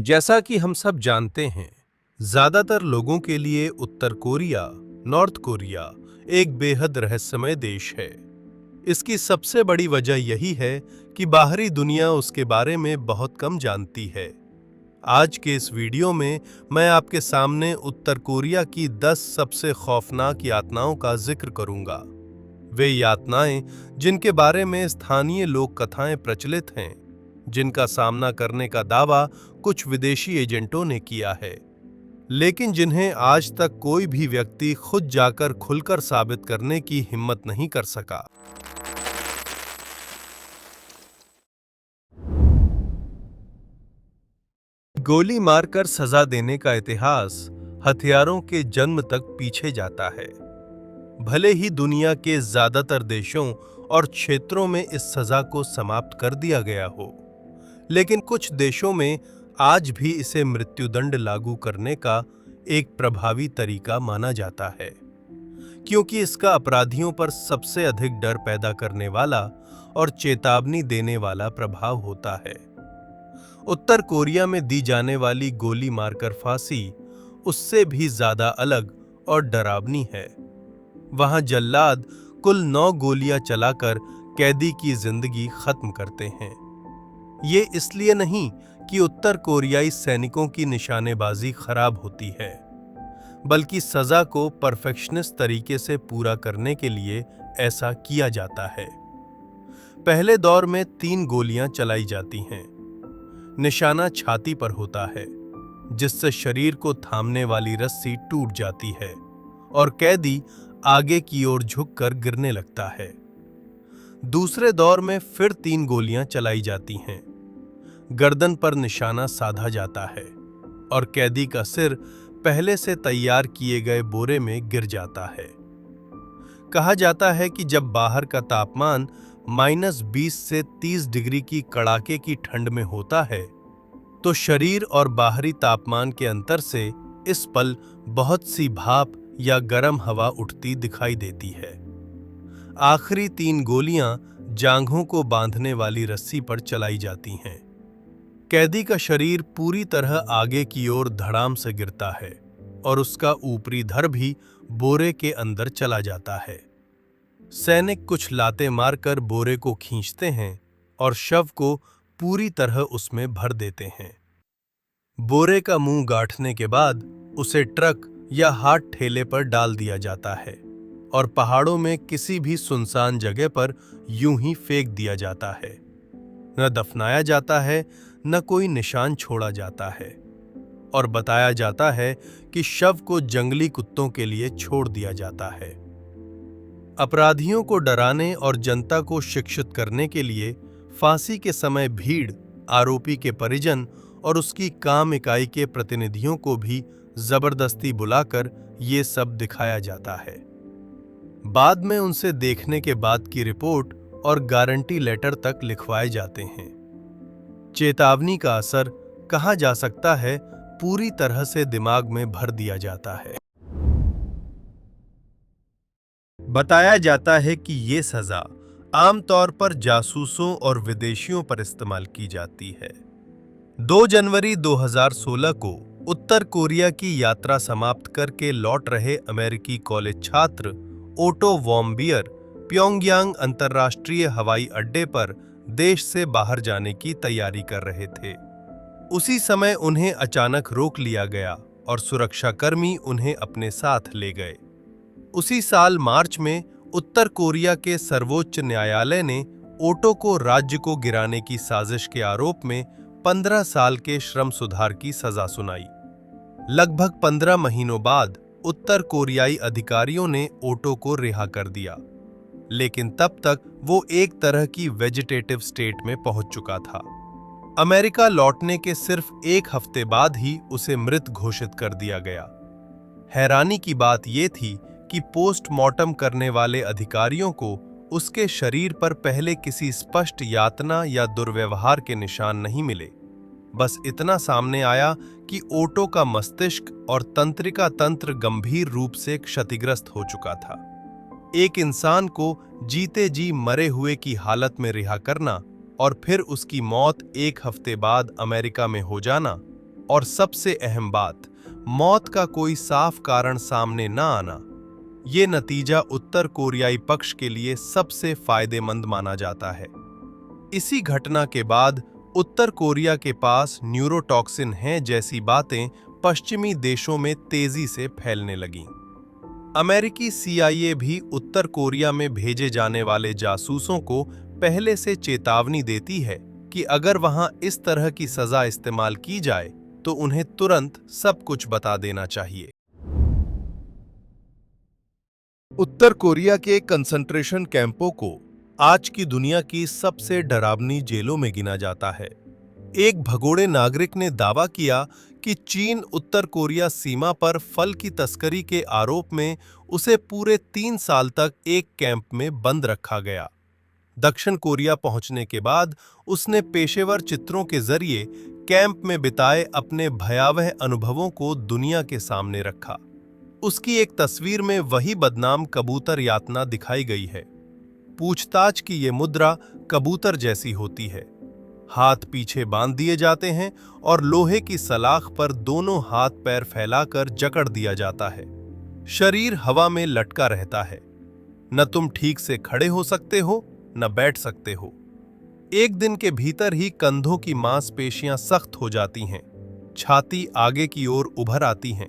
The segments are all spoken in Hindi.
जैसा कि हम सब जानते हैं, ज्यादातर लोगों के लिए उत्तर कोरिया, नॉर्थ कोरिया एक बेहद रहस्यमय देश है। इसकी सबसे बड़ी वजह यही है कि बाहरी दुनिया उसके बारे में बहुत कम जानती है। आज के इस वीडियो में मैं आपके सामने उत्तर कोरिया की 10 सबसे खौफनाक यातनाओं का जिक्र करूंगा। वे यातनाएं जिनके बारे में स्थानीय लोक कथाएं प्रचलित हैं, जिनका सामना करने का दावा कुछ विदेशी एजेंटों ने किया है, लेकिन जिन्हें आज तक कोई भी व्यक्ति खुद जाकर खुलकर साबित करने की हिम्मत नहीं कर सका। गोली मारकर सजा देने का इतिहास हथियारों के जन्म तक पीछे जाता है। भले ही दुनिया के ज्यादातर देशों और क्षेत्रों में इस सजा को समाप्त कर दिया गया हो, लेकिन कुछ देशों में आज भी इसे मृत्युदंड लागू करने का एक प्रभावी तरीका माना जाता है, क्योंकि इसका अपराधियों पर सबसे अधिक डर पैदा करने वाला और चेतावनी देने वाला प्रभाव होता है। उत्तर कोरिया में दी जाने वाली गोली मारकर फांसी उससे भी ज्यादा अलग और डरावनी है। वहां जल्लाद कुल 9 गोलियां चलाकर कैदी की जिंदगी खत्म करते हैं। ये इसलिए नहीं कि उत्तर कोरियाई सैनिकों की निशानेबाजी खराब होती है, बल्कि सजा को परफेक्शनिस्ट तरीके से पूरा करने के लिए ऐसा किया जाता है। पहले दौर में 3 गोलियां चलाई जाती हैं। निशाना छाती पर होता है, जिससे शरीर को थामने वाली रस्सी टूट जाती है और कैदी आगे की ओर झुककर गिरने लगता है। दूसरे दौर में फिर 3 गोलियां चलाई जाती हैं। गर्दन पर निशाना साधा जाता है और कैदी का सिर पहले से तैयार किए गए बोरे में गिर जाता है। कहा जाता है कि जब बाहर का तापमान -20 से 30 डिग्री की कड़ाके की ठंड में होता है, तो शरीर और बाहरी तापमान के अंतर से इस पल बहुत सी भाप या गर्म हवा उठती दिखाई देती है। आखिरी 3 गोलियां जांघों को बांधने वाली रस्सी पर चलाई जाती हैं। कैदी का शरीर पूरी तरह आगे की ओर धड़ाम से गिरता है और उसका ऊपरी धड़ भी बोरे के अंदर चला जाता है। सैनिक कुछ लाते मारकर बोरे को खींचते हैं और शव को पूरी तरह उसमें भर देते हैं। बोरे का मुंह गांठने के बाद उसे ट्रक या हाथ ठेले पर डाल दिया जाता है और पहाड़ों में किसी भी सुनसान जगह पर यूं ही फेंक दिया जाता है। न दफनाया जाता है, न कोई निशान छोड़ा जाता है और बताया जाता है कि शव को जंगली कुत्तों के लिए छोड़ दिया जाता है। अपराधियों को डराने और जनता को शिक्षित करने के लिए फांसी के समय भीड़, आरोपी के परिजन और उसकी काम इकाई के प्रतिनिधियों को भी जबरदस्ती बुलाकर ये सब दिखाया जाता है। बाद में उनसे देखने के बाद की रिपोर्ट और गारंटी लेटर तक लिखवाए जाते हैं। चेतावनी का असर कहा जा सकता है पूरी तरह से दिमाग में भर दिया जाता है। बताया जाता है कि ये सजा आमतौर पर जासूसों और विदेशियों पर इस्तेमाल की जाती है। 2 जनवरी 2016 को उत्तर कोरिया की यात्रा समाप्त करके लौट रहे अमेरिकी कॉलेज छात्र ओटो वॉर्मबियर प्योंगयांग अंतर्राष्ट्रीय हवाई अड्डे पर देश से बाहर जाने की तैयारी कर रहे थे। उसी समय उन्हें अचानक रोक लिया गया और सुरक्षाकर्मी उन्हें अपने साथ ले गए। उसी साल मार्च में उत्तर कोरिया के सर्वोच्च न्यायालय ने ओटो को राज्य को गिराने की साजिश के आरोप में 15 साल के श्रम सुधार की सजा सुनाई। लगभग 15 महीनों बाद उत्तर कोरियाई अधिकारियों ने ओटो को रिहा कर दिया, लेकिन तब तक वो एक तरह की वेजिटेटिव स्टेट में पहुंच चुका था। अमेरिका लौटने के सिर्फ 1 हफ्ते बाद ही उसे मृत घोषित कर दिया गया। हैरानी की बात यह थी कि पोस्टमार्टम करने वाले अधिकारियों को उसके शरीर पर पहले किसी स्पष्ट यातना या दुर्व्यवहार के निशान नहीं मिले। बस इतना सामने आया कि ओटो का मस्तिष्क और तंत्रिका तंत्र गंभीर रूप से क्षतिग्रस्त हो चुका था। एक इंसान को जीते जी मरे हुए की हालत में रिहा करना और फिर उसकी मौत 1 हफ्ते बाद अमेरिका में हो जाना, और सबसे अहम बात, मौत का कोई साफ कारण सामने न आना। ये नतीजा उत्तर कोरियाई पक्ष के लिए सबसे फायदेमंद माना जाता है। इसी घटना के बाद उत्तर कोरिया के पास न्यूरोटॉक्सिन है जैसी बातें पश्चिमी देशों में तेजी से फैलने लगीं। अमेरिकी CIA भी उत्तर कोरिया में भेजे जाने वाले जासूसों को पहले से चेतावनी देती है कि अगर वहां इस तरह की सजा इस्तेमाल की जाए तो उन्हें तुरंत सब कुछ बता देना चाहिए। उत्तर कोरिया के कंसंट्रेशन कैंपों को आज की दुनिया की सबसे डरावनी जेलों में गिना जाता है। एक भगोड़े नागरिक ने दावा किया कि चीन उत्तर कोरिया सीमा पर फल की तस्करी के आरोप में उसे पूरे 3 साल तक एक कैंप में बंद रखा गया। दक्षिण कोरिया पहुंचने के बाद उसने पेशेवर चित्रों के जरिए कैंप में बिताए अपने भयावह अनुभवों को दुनिया के सामने रखा। उसकी एक तस्वीर में वही बदनाम कबूतर यातना दिखाई गई है। पूछताछ की ये मुद्रा कबूतर जैसी होती है। हाथ पीछे बांध दिए जाते हैं और लोहे की सलाख पर दोनों हाथ पैर फैलाकर जकड़ दिया जाता है। शरीर हवा में लटका रहता है। न तुम ठीक से खड़े हो सकते हो, न बैठ सकते हो। एक दिन के भीतर ही कंधों की मांसपेशियां सख्त हो जाती हैं, छाती आगे की ओर उभर आती हैं,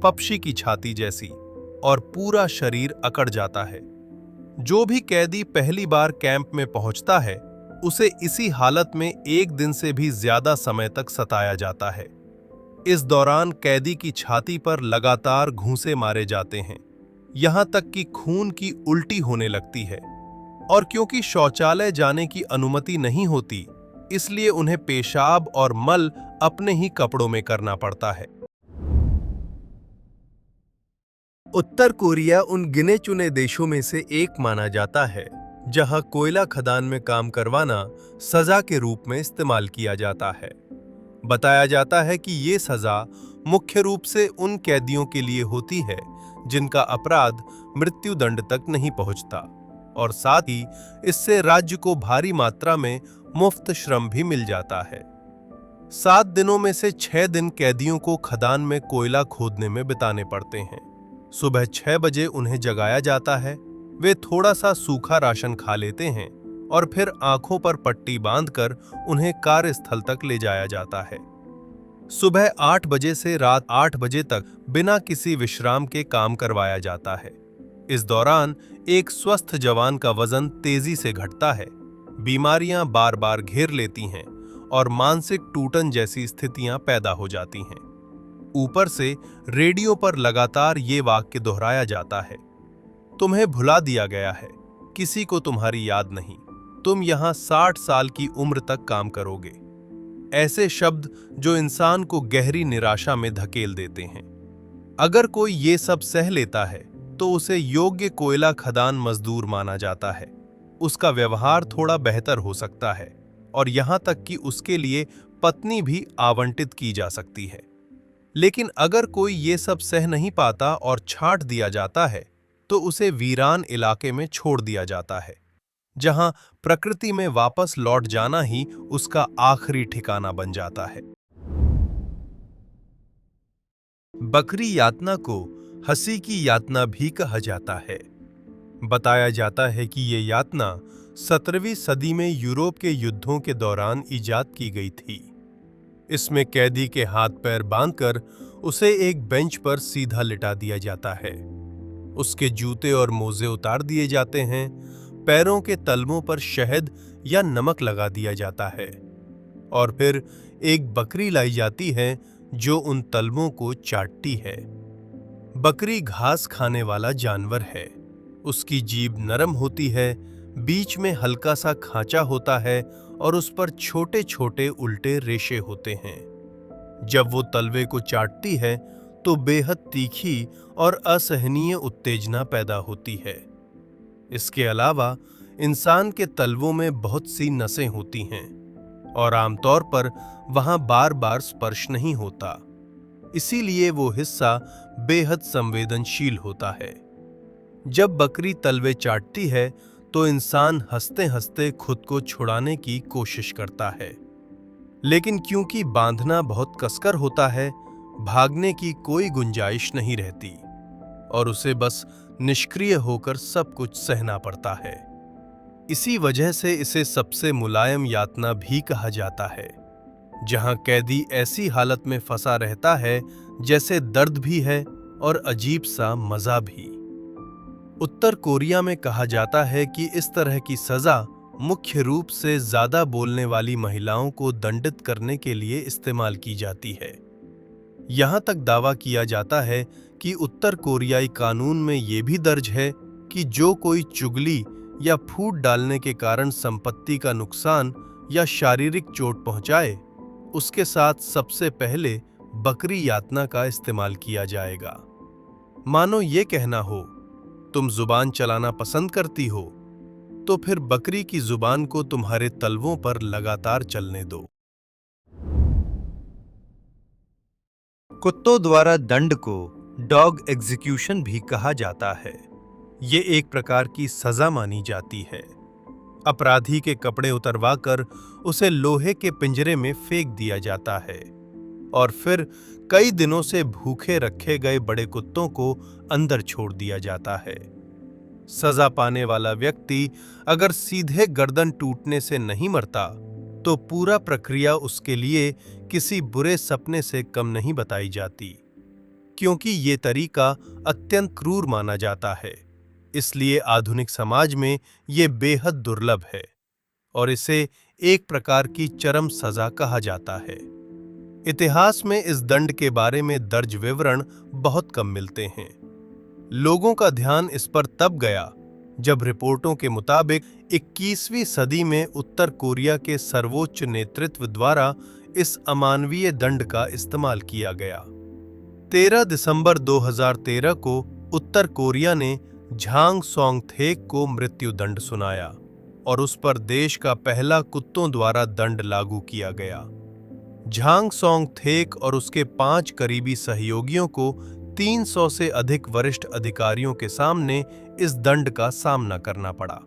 पक्षी की छाती जैसी, और पूरा शरीर अकड़ जाता है। जो भी कैदी पहली बार कैंप में पहुंचता है, उसे इसी हालत में एक दिन से भी ज्यादा समय तक सताया जाता है। इस दौरान कैदी की छाती पर लगातार घूंसे मारे जाते हैं, यहां तक कि खून की उल्टी होने लगती है। और क्योंकि शौचालय जाने की अनुमति नहीं होती, इसलिए उन्हें पेशाब और मल अपने ही कपड़ों में करना पड़ता है। उत्तर कोरिया उन गिने चुने देशों में से एक माना जाता है जहां कोयला खदान में काम करवाना सजा के रूप में इस्तेमाल किया जाता है। बताया जाता है कि ये सजा मुख्य रूप से उन कैदियों के लिए होती है जिनका अपराध मृत्युदंड तक नहीं पहुंचता, और साथ ही इससे राज्य को भारी मात्रा में मुफ्त श्रम भी मिल जाता है। 7 दिनों में से 6 दिन कैदियों को खदान में कोयला खोदने में बिताने पड़ते हैं। सुबह 6 बजे उन्हें जगाया जाता है। वे थोड़ा सा सूखा राशन खा लेते हैं और फिर आंखों पर पट्टी बांधकर उन्हें कार्यस्थल तक ले जाया जाता है। सुबह 8 बजे से रात 8 बजे तक बिना किसी विश्राम के काम करवाया जाता है। इस दौरान एक स्वस्थ जवान का वजन तेजी से घटता है, बीमारियां बार बार घेर लेती हैं और मानसिक टूटन जैसी स्थितियां पैदा हो जाती हैं। ऊपर से रेडियो पर लगातार ये वाक्य दोहराया जाता है, तुम्हें भुला दिया गया है, किसी को तुम्हारी याद नहीं, तुम यहां 60 साल की उम्र तक काम करोगे। ऐसे शब्द जो इंसान को गहरी निराशा में धकेल देते हैं। अगर कोई ये सब सह लेता है तो उसे योग्य कोयला खदान मजदूर माना जाता है। उसका व्यवहार थोड़ा बेहतर हो सकता है और यहां तक कि उसके लिए पत्नी भी आवंटित की जा सकती है। लेकिन अगर कोई ये सब सह नहीं पाता और छांट दिया जाता है तो उसे वीरान इलाके में छोड़ दिया जाता है, जहां प्रकृति में वापस लौट जाना ही उसका आखिरी ठिकाना बन जाता है। बकरी यातना को हंसी की यातना भी कहा जाता है। बताया जाता है कि ये यातना 17वीं सदी में यूरोप के युद्धों के दौरान इजाद की गई थी। इसमें कैदी के हाथ पैर बांधकर उसे एक बेंच पर सीधा लिटा दिया जाता है। उसके जूते और मोजे उतार दिए जाते हैं। पैरों के तलवों पर शहद या नमक लगा दिया जाता है और फिर एक बकरी लाई जाती है जो उन तलवों को चाटती है। बकरी घास खाने वाला जानवर है। उसकी जीभ नरम होती है, बीच में हल्का सा खांचा होता है और उस पर छोटे छोटे उल्टे रेशे होते हैं। जब वो तलवे को चाटती है तो बेहद तीखी और असहनीय उत्तेजना पैदा होती है। इसके अलावा इंसान के तलवों में बहुत सी नसें होती हैं और आमतौर पर वहां बार बार स्पर्श नहीं होता, इसीलिए वो हिस्सा बेहद संवेदनशील होता है। जब बकरी तलवे चाटती है तो इंसान हंसते हंसते खुद को छुड़ाने की कोशिश करता है, लेकिन क्योंकि बांधना बहुत कसकर होता है, भागने की कोई गुंजाइश नहीं रहती और उसे बस निष्क्रिय होकर सब कुछ सहना पड़ता है। इसी वजह से इसे सबसे मुलायम यातना भी कहा जाता है, जहां कैदी ऐसी हालत में फंसा रहता है जैसे दर्द भी है और अजीब सा मजा भी। उत्तर कोरिया में कहा जाता है कि इस तरह की सजा मुख्य रूप से ज्यादा बोलने वाली महिलाओं को दंडित करने के लिए इस्तेमाल की जाती है। यहां तक दावा किया जाता है कि उत्तर कोरियाई कानून में यह भी दर्ज है कि जो कोई चुगली या फूट डालने के कारण संपत्ति का नुकसान या शारीरिक चोट पहुंचाए, उसके साथ सबसे पहले बकरी यातना का इस्तेमाल किया जाएगा। मानो ये कहना हो, तुम जुबान चलाना पसंद करती हो, तो फिर बकरी की जुबान को तुम्हारे तलवों पर लगातार चलने दो। कुत्तों द्वारा दंड को डॉग एग्जीक्यूशन भी कहा जाता है। ये एक प्रकार की सजा मानी जाती है। अपराधी के कपड़े उतरवाकर उसे लोहे के पिंजरे में फेंक दिया जाता है और फिर कई दिनों से भूखे रखे गए बड़े कुत्तों को अंदर छोड़ दिया जाता है। सजा पाने वाला व्यक्ति अगर सीधे गर्दन टूटने से नहीं मरता, तो पूरा प्रक्रिया उसके लिए किसी बुरे सपने से कम नहीं बताई जाती, क्योंकि ये तरीका अत्यंत क्रूर माना जाता है। इसलिए आधुनिक समाज में ये बेहद दुर्लभ है और इसे एक प्रकार की चरम सजा कहा जाता है। इतिहास में इस दंड के बारे में दर्ज विवरण बहुत कम मिलते हैं। लोगों का ध्यान इस पर तब गया जब रिपोर्टों के मुताबिक 21वीं सदी में उत्तर कोरिया के सर्वोच्च नेतृत्व द्वारा इस अमानवीय दंड का इस्तेमाल किया गया। 13 दिसंबर 2013 को उत्तर कोरिया ने झांग सोंगथेक को मृत्युदंड सुनाया और उस पर देश का पहला कुत्तों द्वारा दंड लागू किया गया। झांग सोंगथेक और उसके 5 करीबी सहयोगियों को 300 से अधिक वरिष्ठ अधिकारियों के सामने इस दंड का सामना करना पड़ा।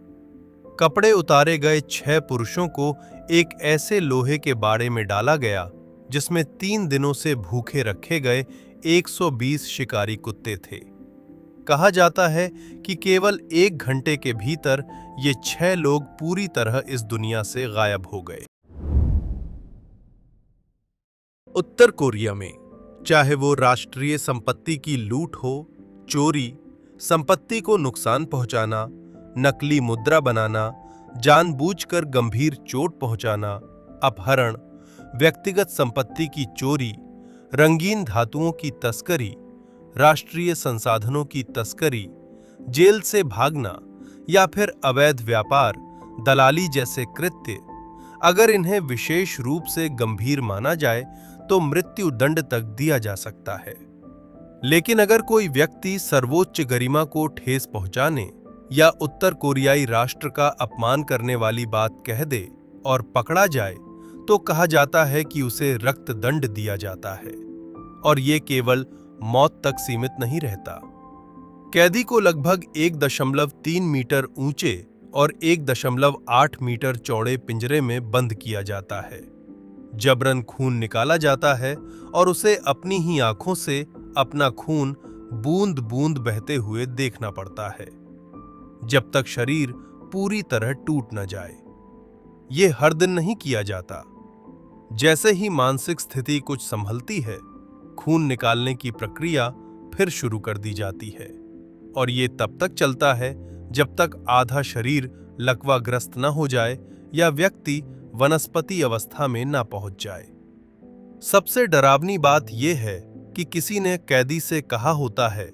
कपड़े उतारे गए 6 पुरुषों को एक ऐसे लोहे के बाड़े में डाला गया जिसमें 3 दिनों से भूखे रखे गए 120 शिकारी कुत्ते थे। कहा जाता है कि केवल 1 घंटे के भीतर ये 6 लोग पूरी तरह इस दुनिया से गायब हो गए। उत्तर कोरिया में चाहे वो राष्ट्रीय संपत्ति की लूट हो, चोरी, संपत्ति को नुकसान पहुंचाना, नकली मुद्रा बनाना, जानबूझकर गंभीर चोट पहुंचाना, अपहरण, व्यक्तिगत संपत्ति की चोरी, रंगीन धातुओं की तस्करी, राष्ट्रीय संसाधनों की तस्करी, जेल से भागना या फिर अवैध व्यापार, दलाली जैसे कृत्य, अगर इन्हें विशेष रूप से गंभीर माना जाए तो मृत्यु दंड तक दिया जा सकता है। लेकिन अगर कोई व्यक्ति सर्वोच्च गरिमा को ठेस पहुंचाने या उत्तर कोरियाई राष्ट्र का अपमान करने वाली बात कह दे और पकड़ा जाए, तो कहा जाता है कि उसे रक्त दंड दिया जाता है और ये केवल मौत तक सीमित नहीं रहता। कैदी को लगभग 1.3 मीटर ऊंचे और 1.8 मीटर चौड़े पिंजरे में बंद किया जाता है। जबरन खून निकाला जाता है और उसे अपनी ही आंखों से अपना खून बूंद बूंद बहते हुए देखना पड़ता है, जब तक शरीर पूरी तरह टूट न जाए। ये हर दिन नहीं किया जाता। जैसे ही मानसिक स्थिति कुछ संभलती है, खून निकालने की प्रक्रिया फिर शुरू कर दी जाती है और ये तब तक चलता है जब तक आधा शरीर लकवाग्रस्त न हो जाए या व्यक्ति वनस्पति अवस्था में न पहुंच जाए। सबसे डरावनी बात यह है कि किसी ने कैदी से कहा होता है,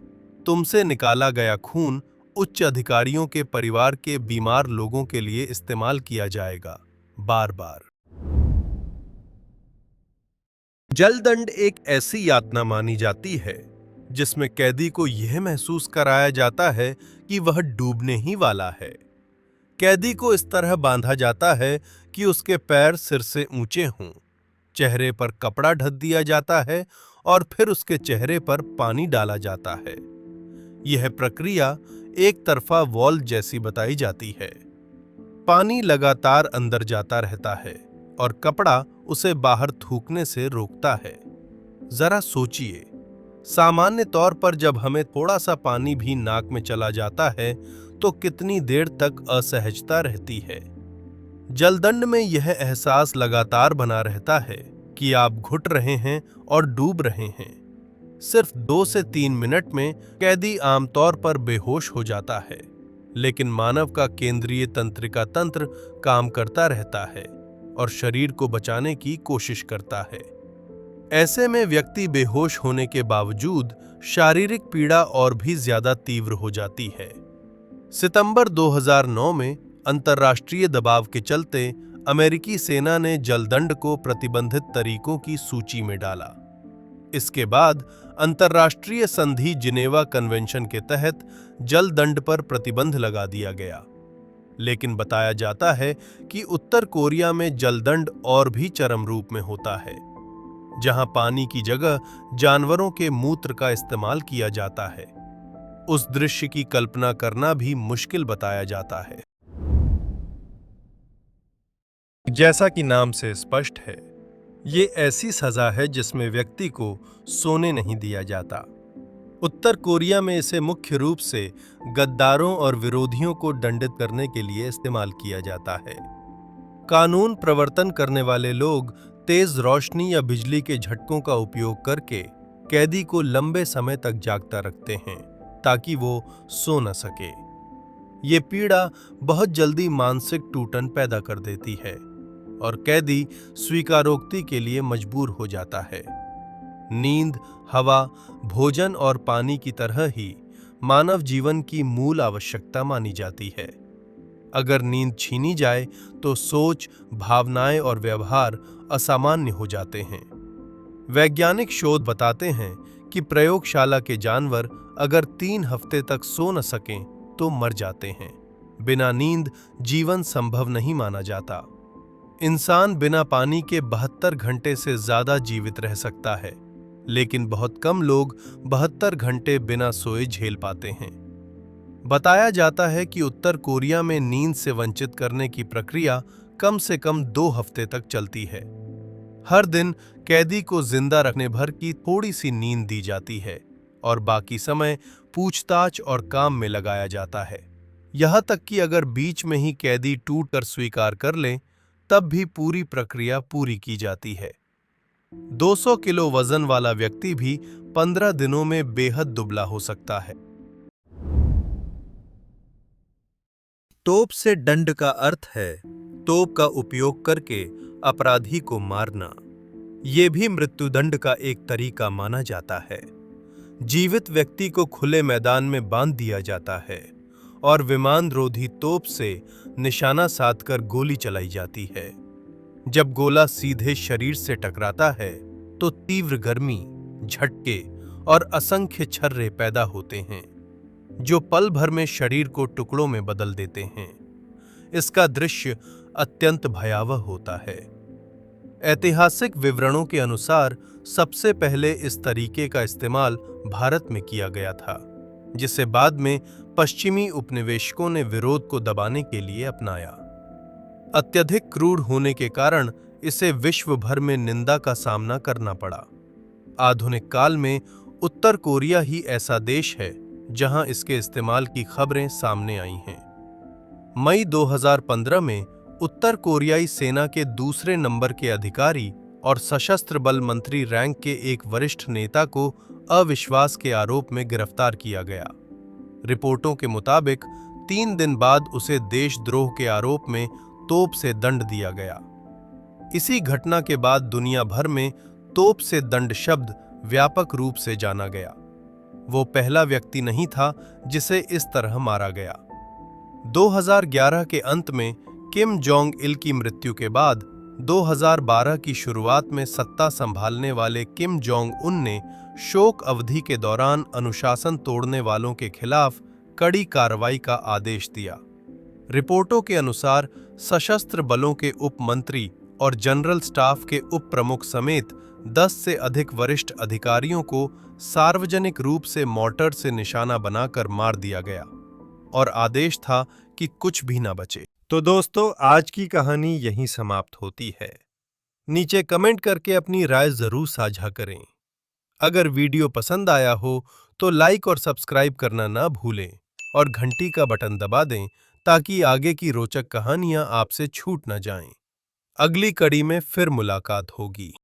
तुमसे निकाला गया खून उच्च अधिकारियों के परिवार के बीमार लोगों के लिए इस्तेमाल किया जाएगा, बार बार। जलदंड एक ऐसी यातना मानी जाती है जिसमें कैदी को यह महसूस कराया जाता है कि वह डूबने ही वाला है। कैदी को इस तरह बांधा जाता है कि उसके पैर सिर से ऊंचे हों, चेहरे पर कपड़ा ढक दिया जाता है और फिर उसके चेहरे पर पानी डाला जाता है। यह प्रक्रिया एक तरफा वॉल्व जैसी बताई जाती है। पानी लगातार अंदर जाता रहता है और कपड़ा उसे बाहर थूकने से रोकता है। जरा सोचिए, सामान्य तौर पर जब हमें थोड़ा सा पानी भी नाक में चला जाता है तो कितनी देर तक असहजता रहती है। जलदंड में यह एहसास लगातार बना रहता है कि आप घुट रहे हैं और डूब रहे हैं। सिर्फ 2 से 3 मिनट में कैदी आमतौर पर बेहोश हो जाता है, लेकिन मानव का केंद्रीय तंत्रिका तंत्र काम करता रहता है और शरीर को बचाने की कोशिश करता है। ऐसे में व्यक्ति बेहोश होने के बावजूद शारीरिक पीड़ा और भी ज्यादा तीव्र हो जाती है। सितंबर 2009 में अंतर्राष्ट्रीय दबाव के चलते अमेरिकी सेना ने जलदंड को प्रतिबंधित तरीकों की सूची में डाला। इसके बाद अंतर्राष्ट्रीय संधि जिनेवा कन्वेंशन के तहत जलदंड पर प्रतिबंध लगा दिया गया। लेकिन बताया जाता है कि उत्तर कोरिया में जलदंड और भी चरम रूप में होता है, जहां पानी की जगह जानवरों के मूत्र का इस्तेमाल किया जाता है। उस दृश्य की कल्पना करना भी मुश्किल बताया जाता है। जैसा कि नाम से स्पष्ट है, ये ऐसी सजा है जिसमें व्यक्ति को सोने नहीं दिया जाता। उत्तर कोरिया में इसे मुख्य रूप से गद्दारों और विरोधियों को दंडित करने के लिए इस्तेमाल किया जाता है। कानून प्रवर्तन करने वाले लोग तेज रोशनी या बिजली के झटकों का उपयोग करके कैदी को लंबे समय तक जागता रखते हैं ताकि वो सो न सके। ये पीड़ा बहुत जल्दी मानसिक टूटन पैदा कर देती है और कैदी स्वीकारोक्ति के लिए मजबूर हो जाता है। नींद, हवा, भोजन और पानी की तरह ही मानव जीवन की मूल आवश्यकता मानी जाती है। अगर नींद छीनी जाए तो सोच, भावनाएं और व्यवहार असामान्य हो जाते हैं। वैज्ञानिक शोध बताते हैं कि प्रयोगशाला के जानवर अगर 3 हफ्ते तक सो न सकें तो मर जाते हैं। बिना नींद जीवन संभव नहीं माना जाता। इंसान बिना पानी के 72 घंटे से ज्यादा जीवित रह सकता है, लेकिन बहुत कम लोग 72 घंटे बिना सोए झेल पाते हैं। बताया जाता है कि उत्तर कोरिया में नींद से वंचित करने की प्रक्रिया कम से कम 2 हफ्ते तक चलती है। हर दिन कैदी को जिंदा रखने भर की थोड़ी सी नींद दी जाती है और बाकी समय पूछताछ और काम में लगाया जाता है। यहां तक कि अगर बीच में ही कैदी टूटकर स्वीकार कर ले, तब भी पूरी प्रक्रिया पूरी की जाती है। 200 किलो वजन वाला व्यक्ति भी 15 दिनों में बेहद दुबला हो सकता है। तोप से दंड का अर्थ है तोप का उपयोग करके अपराधी को मारना। ये भी मृत्युदंड का एक तरीका माना जाता है। जीवित व्यक्ति को खुले मैदान में बांध दिया जाता है और विमानरोधी तोप से निशाना साधकर गोली चलाई जाती है। जब गोला सीधे शरीर से टकराता है तो तीव्र गर्मी, झटके और असंख्य छर्रे पैदा होते हैं, जो पल भर में शरीर को टुकड़ों में बदल देते हैं। इसका दृश्य अत्यंत भयावह होता है। ऐतिहासिक विवरणों के अनुसार सबसे पहले इस तरीके का इस्तेमाल भारत में किया गया था, जिसे बाद में पश्चिमी उपनिवेशकों ने विरोध को दबाने के लिए अपनाया। अत्यधिक क्रूर होने के कारण इसे विश्व भर में निंदा का सामना करना पड़ा। आधुनिक काल में उत्तर कोरिया ही ऐसा देश है जहां इसके इस्तेमाल की खबरें सामने आई हैं। मई 2015 में उत्तर कोरियाई सेना के दूसरे नंबर के अधिकारी और सशस्त्र बल मंत्री रैंक के एक वरिष्ठ नेता को अविश्वास के आरोप में गिरफ्तार किया गया। रिपोर्टों के मुताबिक 3 दिन बाद उसे देशद्रोह के आरोप में तोप से दंड दिया गया। इसी घटना के बाद दुनिया भर में तोप से दंड शब्द व्यापक रूप से जाना गया। वो पहला व्यक्ति नहीं था जिसे इस तरह मारा गया। 2011 के अंत में किम जोंग इल की मृत्यु के बाद 2012 की शुरुआत में सत्ता संभालने वाले किम जोंग उन ने शोक अवधि के दौरान अनुशासन तोड़ने वालों के खिलाफ कड़ी कार्रवाई का आदेश दिया। रिपोर्टों के अनुसार सशस्त्र बलों के उप मंत्री और जनरल स्टाफ के उप प्रमुख समेत 10 से अधिक वरिष्ठ अधिकारियों को सार्वजनिक रूप से मॉर्टर से निशाना बनाकर मार दिया गया और आदेश था कि कुछ भी ना बचे। तो दोस्तों, आज की कहानी यहीं समाप्त होती है। नीचे कमेंट करके अपनी राय जरूर साझा करें। अगर वीडियो पसंद आया हो तो लाइक और सब्सक्राइब करना ना भूलें और घंटी का बटन दबा दें ताकि आगे की रोचक कहानियां आपसे छूट न जाएं। अगली कड़ी में फिर मुलाकात होगी।